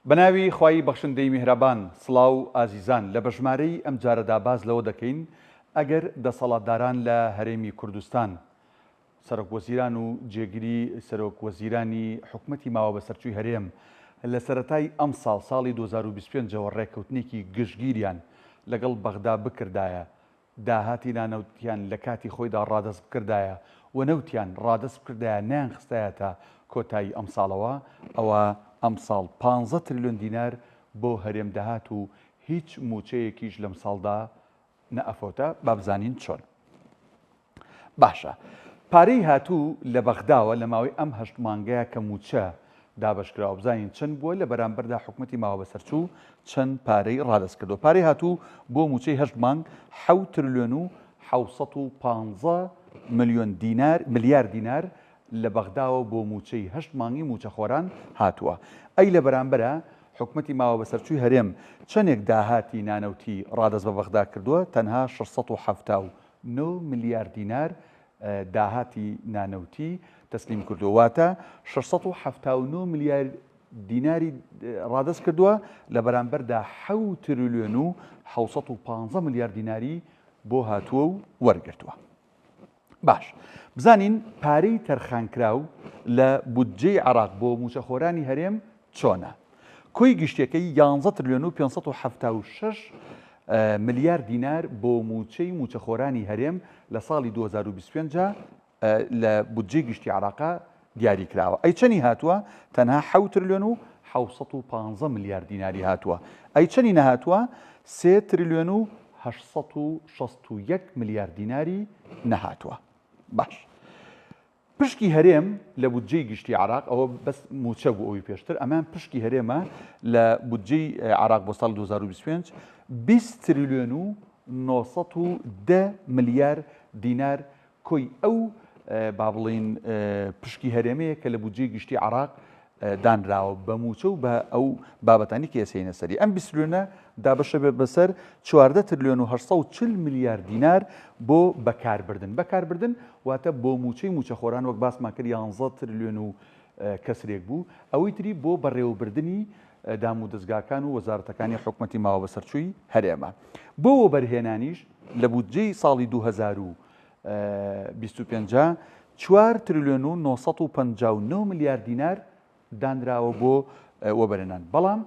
بەناوی خوای بەخشندەی میهرەبان سڵاو ئازیزان لە بەژمارەی ئەم جارەدا باز لەوە دەکەین ئەگەر دەسەڵاتداران لە هەرێمی کوردستان سەرۆکوەزیران و جێگیری سەرۆکوەزیرانی حکومەتی ماوە بەسەرچووی هەرێم لە سەرەتای ئەم ساڵی 2025ەوە ڕێککەوتنێکی گشتگیریان لەگەڵ بەغدا بکردایە داهاتی نانەوتیان لە کاتی خۆیدا ڕادەست بکردایە و نەوتیان ڕادەست بکردایە نیان خستایە تا کۆتایی ئەم ساڵەوە ئەوە ئەم ساڵ 15 تریلیۆن دینار بۆ هەرێم دەهات و هیچ موچەیەکیش لەم ساڵدا نەئەفۆتە با بزانین چۆن. باشە پارەی هاتوو لە بەغداوە لە ماوەی ئەم هەشت مانگەیە کە موچە دابشکراوە بزانین چەند بووە لە بەرامبەردا حکومەتی ماوە بەسەرچوو چەند پارەی ڕادەست کردو. پارەی هاتوو بۆ موچەی هەشت مانگ 7 تریلیۆن و 715 ملیار دینار لە بەغداوە بۆ موچەی هەشت مانگی موچەخۆران هاتووە. ئەی لە بەرامبەرە حکومەتی ماوە بەسەرچووی هەرێم چەندێک داهاتی نانەوتی ڕادەست بە بەغدا کردووە تەنها 679 ملیار دینار داهاتی نانەوتی تەسلیم کردووە واتە 679 ملیار دیناری ڕادەست کردووە لە بەرامبەردا 7 تریلیۆن و 715 ملیار دیناری بۆ هاتووە و وەرگرتووە. باش بزانین پارەی تەرخانکراو لە بودجەی عێراق بۆ موچەخۆرانی هەرێم چۆنە. کۆی گشتەکەی 11 تریلیۆن و 576 ملیار دینار بۆ موچەی موچەخۆرانی هەرێم لە ساڵی 2025 لە بودجەی گشتی عێراقا دیاری کراوە. ئەی چەنی هاتووە تەنها 7 تریلیۆن و 715 ملیار دیناری هاتووە. ئەی چەنی نەهاتووە 3 تریلیۆن و 861 ملیار دیناری نەهاتووە. باش پشکی هەرێم لە بودجەی گشتی عێراق ئەوە بەس موچە بوو ئەوی پێشتر ئەمان پشکی هەرێمە لە بودجەی عێراق بۆ ساڵ 2025 20 تریلیۆن و 910 ملیار دینار کۆی ئەو با بڵین پشکی هەرێمەیە کە لە بودجەی گشتی عێراق دانراوە بە موچە و بە ئەو بابەتانی کە ئێسینە سەری. ئەم 20 تریلیۆنە دابەشە بێت بەسەر 14 تریلیۆن و 840 ملیار دینار بۆ بەکاربردن واتە بۆ موچەی موچەخۆران وەک باسمان کرد 11 تریلیۆن و کەسرێک بوو ئەوەی تری بۆ بەڕێوەبردننی دام و دەستگاکان و وەزارەتەکانی حکومەتی ماوە بەسەرچووی هەرێمە. بۆ وەبەرهێنانیش لە بودجەی ساڵی 2025 4 تریلیۆن و 959 ملیار دینار دانراوە بۆ وەبەرهێنان. بەڵام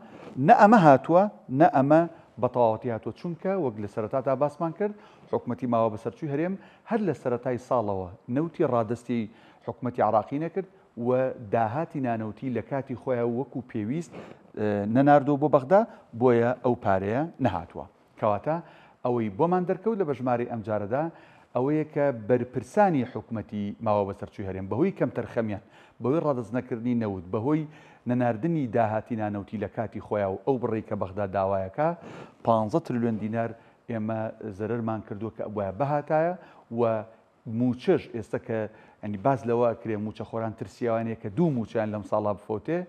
نە ئەمە هاتووە نە ئەمە بە تەواوەتی هاتووە چونکە وەک لە سەرەتادا باسمان کرد حکومەتی ماوە بەسەرچووی هەرێم هەر لە سەرەتای ساڵەوە نەوتی ڕادستی حکومەتی عێراقی نەکرد و داهاتی نانەوتی لە کاتی خۆیان وەکو پێویست نەناردووە بۆ بەغدا بۆیە ئەو پارەیە نەهاتووە. کەواتە ئەوەی بۆمان دەرکەوت لە بەژمارەی ئەم جارەدا ئەوەیە کە بەرپرسانی حکومەتی ماوە بەسەرچووی هەرێم بەهۆی کەم تەرخەمیان بەهۆی ڕادەست نەکردنی نەوت بەهۆی نەناردنی داهاتی نانەوتی لە کاتی خۆیان و ئەو بڕێی کە بەغدا داوایەکە 15 تریلیۆن دینار ئێمە زەرەرمان کردووە کە ئەوە بەهاتایە و موچەش ئێستا کە ئەنی باز لەوە کرێ موچەخۆران ترسیاوانەیە کە دوو موچیان لەم ساڵا بفۆتێ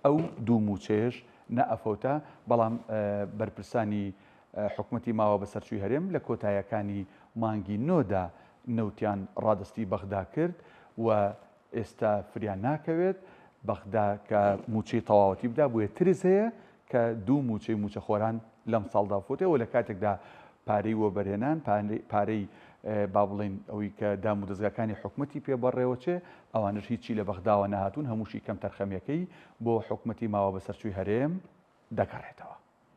ئەو دوو موچەیەش نەئەفۆتە. بەڵام بەرپرسانی حکومەتی ماوە بەسەرچووی هەرێم لە کۆتاییەکانی مانگی نۆدا نەوتیان ڕادستی بەغدا کرد و ئێستا فریان ناکەوێت بەغدا کە موچەی تەواوەتی بدا بۆیە ترس هەیە کە دوو موچەی موچەخۆران لەم ساڵدا فۆتێەوە لە کاتێکدا پارەی وەبەرهێنان پارەی با بڵین ئەوەی کە دام و دەستگاکانی حکومەتی پێبەڕێوەچێ ئەوانش هیچی لە بەغداوە نەهاتوون هەمووشی کەم تەرخەمیەکەی بۆ حکومەتی ماوە بەسەرچووی هەرێم دەگەڕێتەوە.